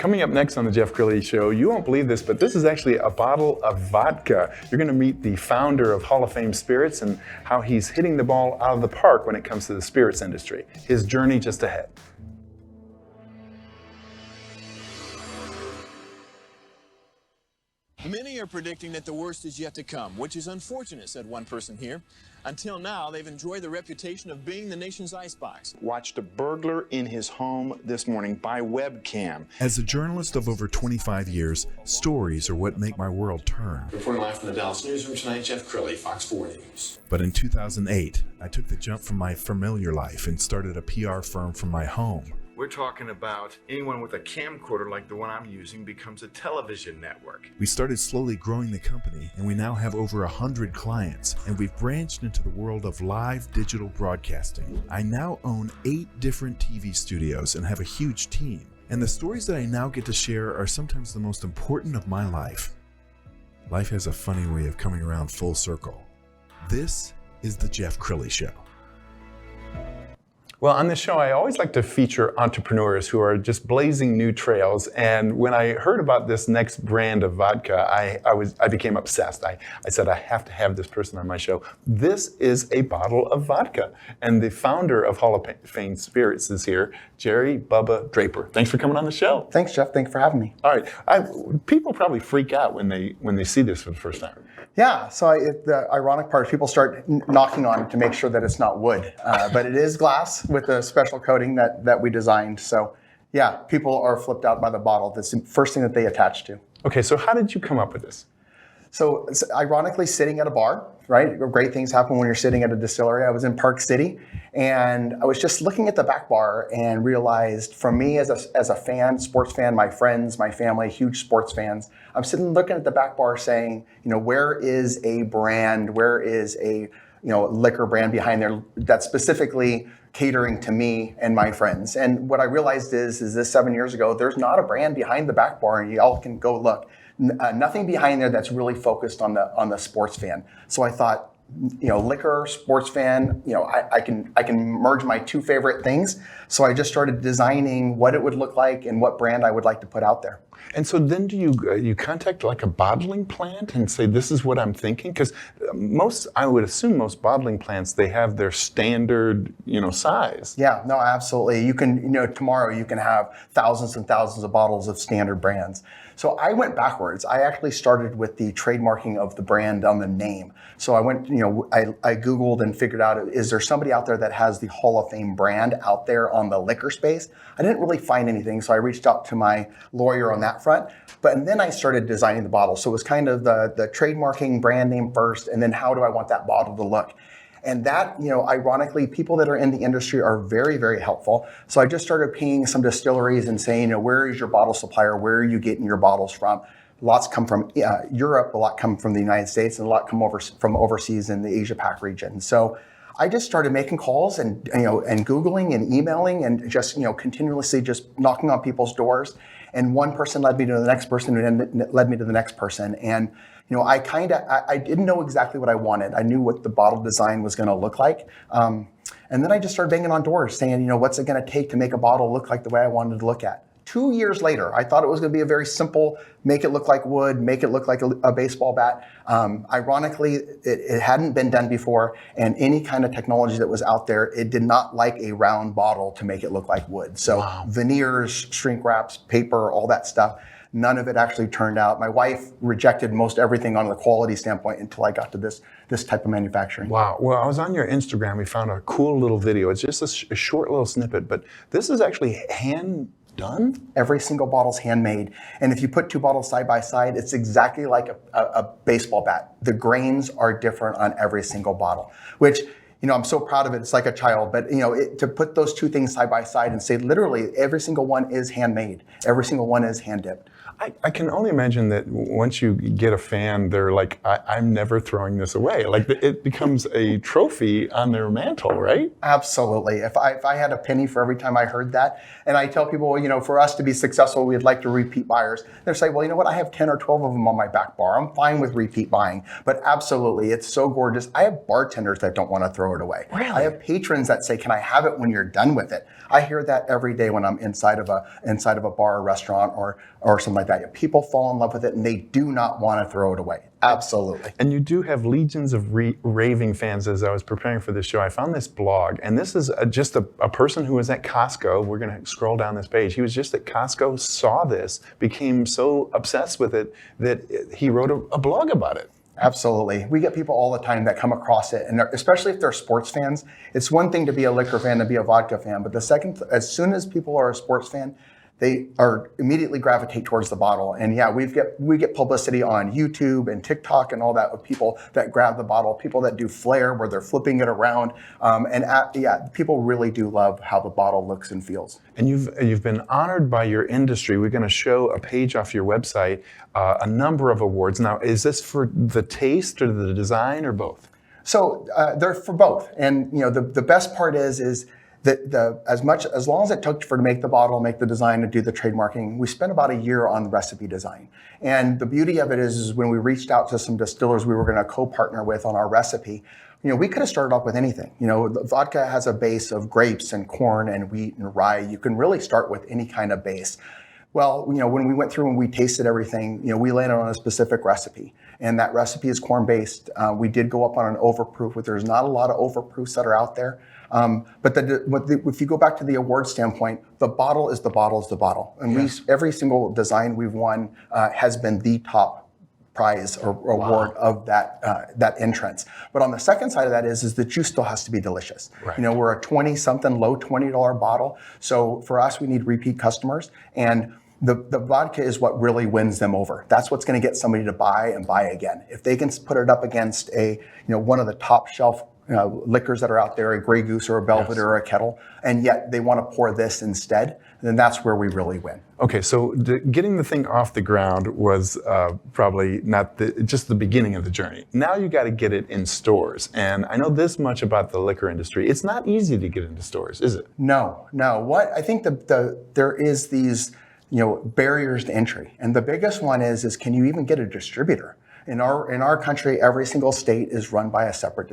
Coming up next on the Jeff Crilley Show, you won't believe this, but this is actually a bottle of vodka. You're going to meet the founder of Hall of Fame Spirits and how he's hitting the ball out of the park when it comes to the spirits industry. His journey just ahead. Many are predicting that the worst is yet to come, which is unfortunate, said one person here. Until now, they've enjoyed the reputation of being the nation's icebox. Watched a burglar in his home this morning by webcam. As a journalist of over 25 years, stories are what make my world turn. Reporting live from the Dallas newsroom tonight, Jeff Crilley, Fox 4 News. But in 2008, I took the jump from my familiar life and started a PR firm from my home. We're talking about anyone with a camcorder like the one I'm using becomes a television network. We started slowly growing the company, and we now have over 100 clients, and we've branched into the world of live digital broadcasting. I now own 8 different TV studios and have a huge team. And the stories that I now get to share are sometimes the most important of my life. Life has a funny way of coming around full circle. This is the Jeff Crilley Show. Well, on this show, I always like to feature entrepreneurs who are just blazing new trails. And when I heard about this next brand of vodka, I became obsessed. I said, I have to have this person on my show. This is a bottle of vodka. And the founder of Hall of Fame Spirits is here, Bubba Draper. Thanks for coming on the show. Thanks, Jeff. Thanks for having me. All right. People probably freak out when they see this for the first time. Yeah, so the ironic part is people start knocking on it to make sure that it's not wood. But it is glass with a special coating that we designed. So yeah, people are flipped out by the bottle. That's the first thing that they attach to. Okay, so how did you come up with this? So ironically, sitting at a bar, right? Great things happen when you're sitting at a distillery. I was in Park City, and I was just looking at the back bar and realized, for me as a fan, sports fan, my friends, my family, huge sports fans, I'm sitting looking at the back bar saying, where is a brand, where is a liquor brand behind there that's specifically catering to me and my friends? And what I realized is this 7 years ago, there's not a brand behind the back bar, and y'all can go look. Nothing behind there that's really focused on the sports fan. So I thought, liquor, sports fan, I can merge my two favorite things. So I just started designing what it would look like and what brand I would like to put out there. And so then do you contact like a bottling plant and say, this is what I'm thinking? Because I would assume most bottling plants, they have their standard, size. Yeah, no, absolutely. You can, tomorrow you can have thousands and thousands of bottles of standard brands. So I went backwards. I actually started with the trademarking of the brand on the name. So I went, I Googled and figured out, is there somebody out there that has the Hall of Fame brand out there on the liquor space? I didn't really find anything, so I reached out to my lawyer on that front. And then I started designing the bottle. So it was kind of the trademarking brand name first, and then how do I want that bottle to look? And that, ironically, people that are in the industry are very, very helpful. So I just started pinging some distilleries and saying, where is your bottle supplier? Where are you getting your bottles from? Lots come from Europe, a lot come from the United States, and a lot come over from overseas in the Asia Pac region. So I just started making calls and Googling and emailing and just continuously just knocking on people's doors. And one person led me to the next person, who then led me to the next person. And I didn't know exactly what I wanted. I knew what the bottle design was going to look like. And then I just started banging on doors saying, what's it going to take to make a bottle look like the way I wanted to look at? 2 years later, I thought it was going to be a very simple, make it look like wood, make it look like a baseball bat. Ironically, it hadn't been done before, and any kind of technology that was out there, it did not like a round bottle to make it look like wood. So wow. Veneers, shrink wraps, paper, all that stuff, none of it actually turned out. My wife rejected most everything on the quality standpoint until I got to this type of manufacturing. Wow. Well, I was on your Instagram. We found a cool little video. It's just a short little snippet, but this is actually hand done? Every single bottle's handmade. And if you put two bottles side by side, it's exactly like a baseball bat. The grains are different on every single bottle, which, I'm so proud of it. It's like a child. But, to put those two things side by side and say, literally, every single one is handmade. Every single one is hand dipped. I can only imagine that once you get a fan, they're like, I'm never throwing this away. Like it becomes a trophy on their mantle, right? Absolutely. If I had a penny for every time I heard that, and I tell people, for us to be successful, we'd like to repeat buyers. They're saying, well, you know what? I have 10 or 12 of them on my back bar. I'm fine with repeat buying. But absolutely, it's so gorgeous. I have bartenders that don't want to throw it away. Really? I have patrons that say, can I have it when you're done with it? I hear that every day when I'm inside of a bar or restaurant or something like that. People fall in love with it and they do not want to throw it away. Absolutely. And you do have legions of raving fans. As I was preparing for this show, I found this blog, and this is just a person who was at Costco. We're going to scroll down this page. He was just at Costco, saw this, became so obsessed with it that he wrote a blog about it. Absolutely. We get people all the time that come across it, and especially if they're sports fans. It's one thing to be a liquor fan, to be a vodka fan, but as soon as people are a sports fan, they are immediately gravitate towards the bottle. And yeah, we get publicity on YouTube and TikTok and all that with people that grab the bottle, people that do flair where they're flipping it around. People really do love how the bottle looks and feels. And you've been honored by your industry. We're going to show a page off your website, a number of awards. Now, is this for the taste or the design or both? So they're for both. And the best part is that as long as it took to make the bottle, make the design, and do the trademarking, we spent about a year on recipe design. And the beauty of it is when we reached out to some distillers we were going to co-partner with on our recipe, we could have started off with anything. The vodka has a base of grapes and corn and wheat and rye. You can really start with any kind of base. Well, when we went through and we tasted everything, we landed on a specific recipe, and that recipe is corn-based. We did go up on an overproof, but there's not a lot of overproofs that are out there. But if you go back to the award standpoint, the bottle is the bottle is the bottle. And every single design we've won has been the top prize or award of that entrance. But on the second side of that is the juice still has to be delicious. Right. We're a 20-something, low $20 bottle. So for us, we need repeat customers. And the vodka is what really wins them over. That's what's going to get somebody to buy and buy again. If they can put it up against one of the top shelf liquors that are out there, a Grey Goose or a Belvedere or a Kettle, and yet they want to pour this instead, then that's where we really win. Okay, so getting the thing off the ground was probably not just the beginning of the journey. Now you got to get it in stores. And I know this much about the liquor industry. It's not easy to get into stores, is it? No. I think there is these barriers to entry. And the biggest one is can you even get a distributor? In our country, every single state is run by a separate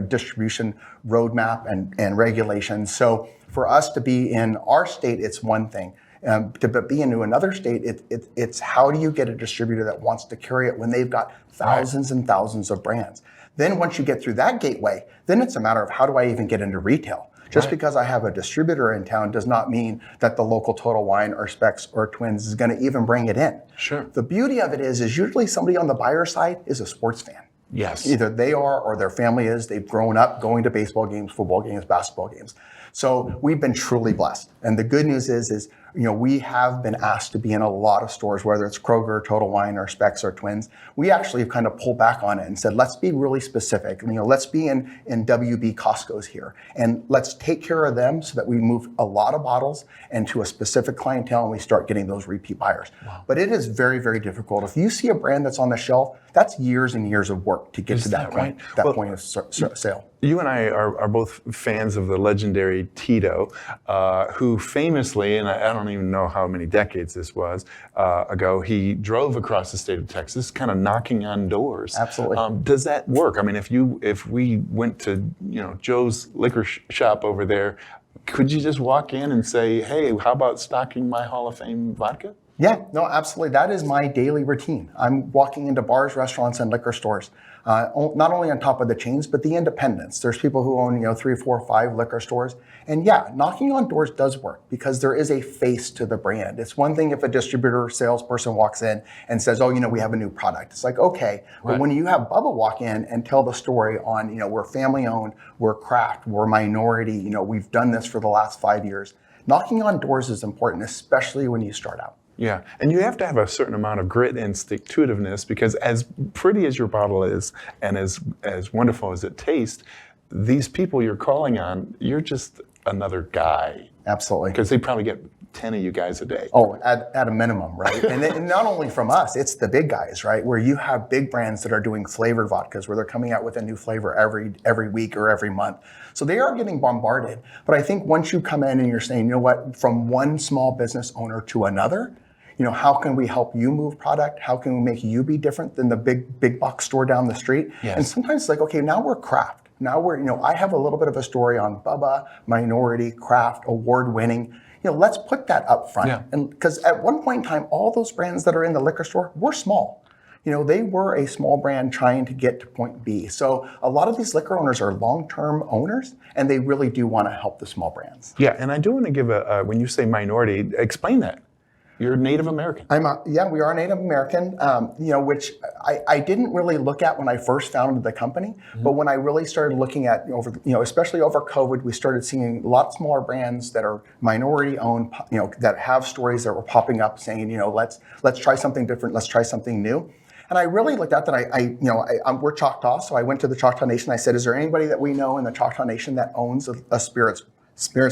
distribution roadmap and regulations. So for us to be in our state, it's one thing. To be into another state, it's how do you get a distributor that wants to carry it when they've got thousands and thousands of brands? Then once you get through that gateway, then it's a matter of how do I even get into retail? Just because I have a distributor in town does not mean that the local Total Wine or Specs or Twins is going to even bring it in. Sure. The beauty of it is usually somebody on the buyer side is a sports fan. Yes. Either they are or their family is. They've grown up going to baseball games, football games, basketball games. So we've been truly blessed. And the good news is we have been asked to be in a lot of stores, whether it's Kroger, Total Wine, or Specs or Twins. We actually have kind of pulled back on it and said, let's be really specific. Let's be in WB Costco's here. And let's take care of them so that we move a lot of bottles into a specific clientele and we start getting those repeat buyers. Wow. But it is very, very difficult. If you see a brand that's on the shelf, that's years and years of work to get to that point, point of sale. You and I are both fans of the legendary Tito, who famously, and I don't even know how many decades this was ago, he drove across the state of Texas, kind of knocking on doors. Absolutely. Does that work? I mean, if we went to Joe's liquor shop over there, could you just walk in and say, hey, how about stocking my Hall of Fame vodka? Yeah, no, absolutely. That is my daily routine. I'm walking into bars, restaurants, and liquor stores, not only on top of the chains, but the independents. There's people who own 3, 4, 5 liquor stores. And yeah, knocking on doors does work because there is a face to the brand. It's one thing if a distributor salesperson walks in and says, oh, we have a new product. It's like, okay. Right. But when you have Bubba walk in and tell the story on, we're family owned, we're craft, we're minority, we've done this for the last 5 years. Knocking on doors is important, especially when you start out. Yeah, and you have to have a certain amount of grit and stick-to-itiveness because as pretty as your bottle is and as wonderful as it tastes, these people you're calling on, you're just another guy. Absolutely. Because they probably get 10 of you guys a day. Oh, at a minimum, right? And not only from us, it's the big guys, right? Where you have big brands that are doing flavored vodkas, where they're coming out with a new flavor every week or every month. So they are getting bombarded. But I think once you come in and you're saying, you know what, from one small business owner to another, you know, how can we help you move product? How can we make you be different than the big box store down the street? Yes. And sometimes it's like, okay, now we're craft. Now we're, you know, I have a little bit of a story on Bubba, minority, craft, award winning. You know, let's put that up front. Yeah. And because at one point in time, all those brands that are in the liquor store were small. You know, they were a small brand trying to get to point B. So a lot of these liquor owners are long-term owners, and they really do want to help the small brands. Yeah, and I do want to give when you say minority, explain that. You're Native American. We are Native American, you know, which I didn't really look at when I first founded the company, but when I really started looking at, especially over COVID, we started seeing a lot smaller brands that are minority owned, you know, that have stories that were popping up saying, you know, let's try something different, let's try something new. And I really looked at that. We're Choctaw, so I went to the Choctaw Nation. I said, is there anybody that we know in the Choctaw Nation that owns a spirits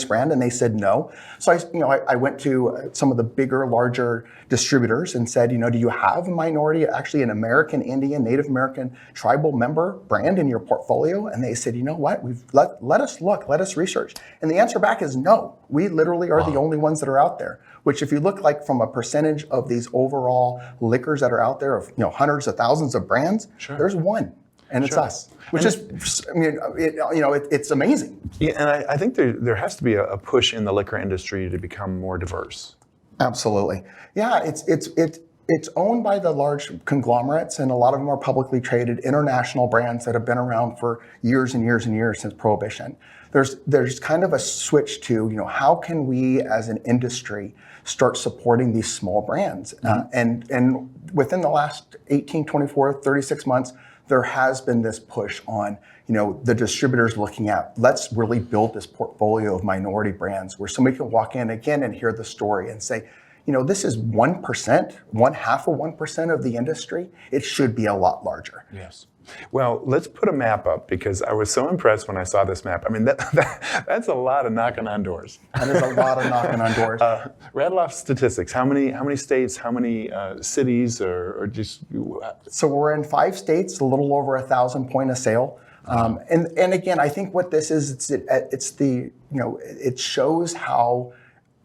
brand? And they said no. So I went to some of the bigger, larger distributors and said, you know, do you have a minority, actually an American Indian, Native American tribal member brand in your portfolio? And they said, you know what, let us look, let us research. And the answer back is no. We literally are the only ones that are out there. Which, if you look like from a percentage of these overall liquors that are out there of, you know, hundreds of thousands of brands, there's one. And it's us, which is, I mean, it's amazing. Yeah, and I think there has to be a push in the liquor industry to become more diverse. Absolutely. Yeah, it's owned by the large conglomerates, and a lot of them are publicly traded international brands that have been around for years and years and years since Prohibition. There's kind of a scwitch to, you know, how can we as an industry start supporting these small brands? And within the last 18, 24, 36 months, there has been this push on, you know, the distributors looking at, let's really build this portfolio of minority brands where somebody can walk in again and hear the story and say, you know, this is 1%, 0.5% of the industry. It should be a lot larger. Yes. Well, let's put a map up because I was so impressed when I saw this map. I mean, that's a lot of knocking on doors. That is a lot of knocking on doors. Rattle off statistics. How many states? How many cities? Or just? So we're in 5 states, a little over 1,000 point of sale. And again, I think what this is, it shows how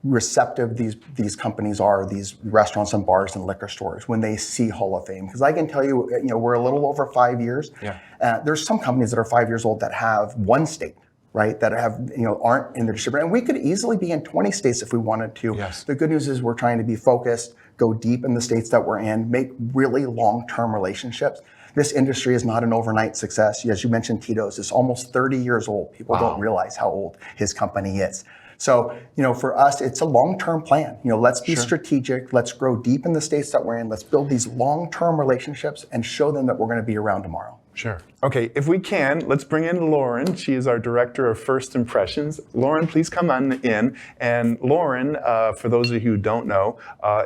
receptive these companies are, these restaurants and bars and liquor stores, when they see Hall of Fame. Because I can tell you, you know, we're a little over 5 years. Yeah. There's some companies that are 5 years old that have one state, right, that have, you know, aren't in the distributor. And we could easily be in 20 states if we wanted to. Yes. The good news is we're trying to be focused, go deep in the states that we're in, make really long-term relationships. This industry is not an overnight success. As you mentioned, Tito's is almost 30 years old. People don't realize how old his company is. So, you know, for us, it's a long-term plan. You know, let's be strategic. Let's grow deep in the states that we're in. Let's build these long-term relationships and show them that we're going to be around tomorrow. Sure. Okay, if we can, let's bring in Lauren. She is our Director of First Impressions. Lauren, please come on in. And Lauren, for those of you who don't know,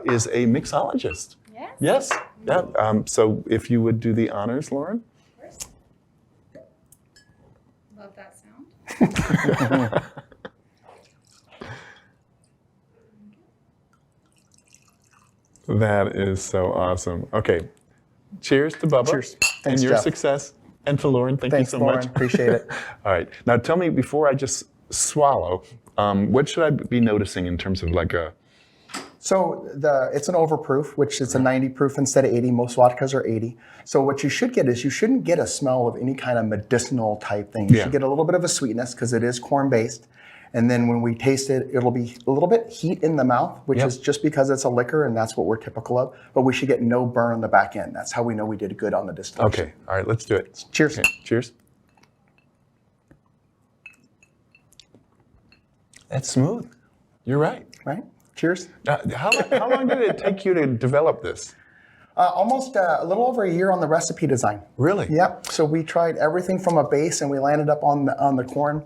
is a mixologist. Yes. Yes? Yeah. So if you would do the honors, Lauren. Of course. Love that sound. That is so awesome. Okay. Cheers to Bubba. Cheers. And Thanks, your Jeff. success. And to Lauren, thanks you so Lauren. much. Appreciate it. All right. Now tell me, before I just swallow, what should I be noticing in terms of like a... So it's an overproof, which is a 90 proof instead of 80. Most vodkas are 80. So what you should get is you shouldn't get a smell of any kind of medicinal type thing. You should get a little bit of a sweetness because it is corn based. And then when we taste it, it'll be a little bit heat in the mouth, which is just because it's a liquor and that's what we're typical of. But we should get no burn on the back end. That's how we know we did good on the distillation. Okay. All right. Let's do it. Cheers. Okay. Cheers. That's smooth. You're right. Right? Cheers. How long did it take you to develop this? Almost a little over a year on the recipe design. Really? Yep. So we tried everything from a base and we landed up on the corn,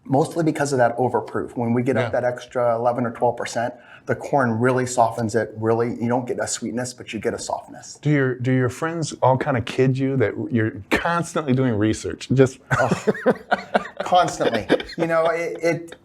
mostly because of that overproof. When we get up that extra 11 or 12%, the corn really softens it. Really, you don't get a sweetness, but you get a softness. Do your friends all kind of kid you that you're constantly doing research? Just Constantly.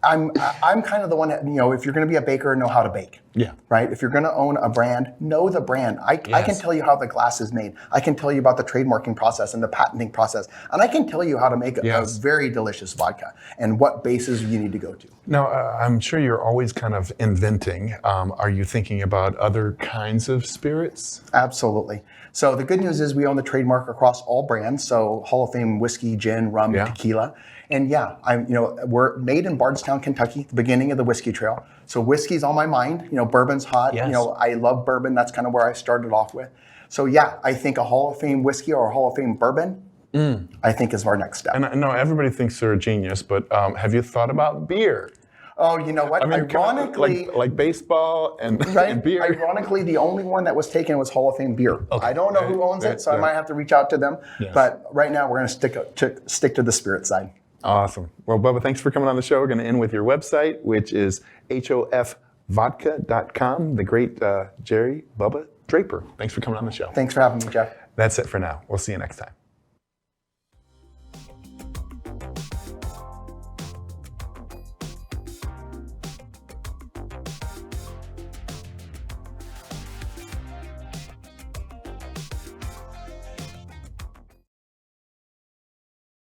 I'm kind of the one that, if you're going to be a baker, know how to bake. Yeah. Right? If you're going to own a brand, know the brand. I can tell you how the glass is made. I can tell you about the trademarking process and the patenting process. And I can tell you how to make a very delicious vodka and what bases you need to go to. Now, I'm sure you're always kind of inventing. Are you thinking about other kinds of spirits? Absolutely. So the good news is we own the trademark across all brands. So Hall of Fame whiskey, gin, rum, tequila. And we're made in Bardstown, Kentucky, the beginning of the whiskey trail. So whiskey's on my mind. Bourbon's hot. Yes. I love bourbon. That's kind of where I started off with. So yeah, I think a Hall of Fame whiskey or a Hall of Fame bourbon, I think is our next step. And I know everybody thinks they're a genius, but have you thought about beer? Oh, you know what? I mean, ironically, like baseball and, right? and beer. Ironically, the only one that was taken was Hall of Fame beer. Okay. I don't know who owns it, so I might have to reach out to them. Yes. But right now, we're going to stick to the spirit side. Awesome. Well, Bubba, thanks for coming on the show. We're going to end with your website, which is hofvodka.com. The great Jerry Bubba Draper. Thanks for coming on the show. Thanks for having me, Jeff. That's it for now. We'll see you next time.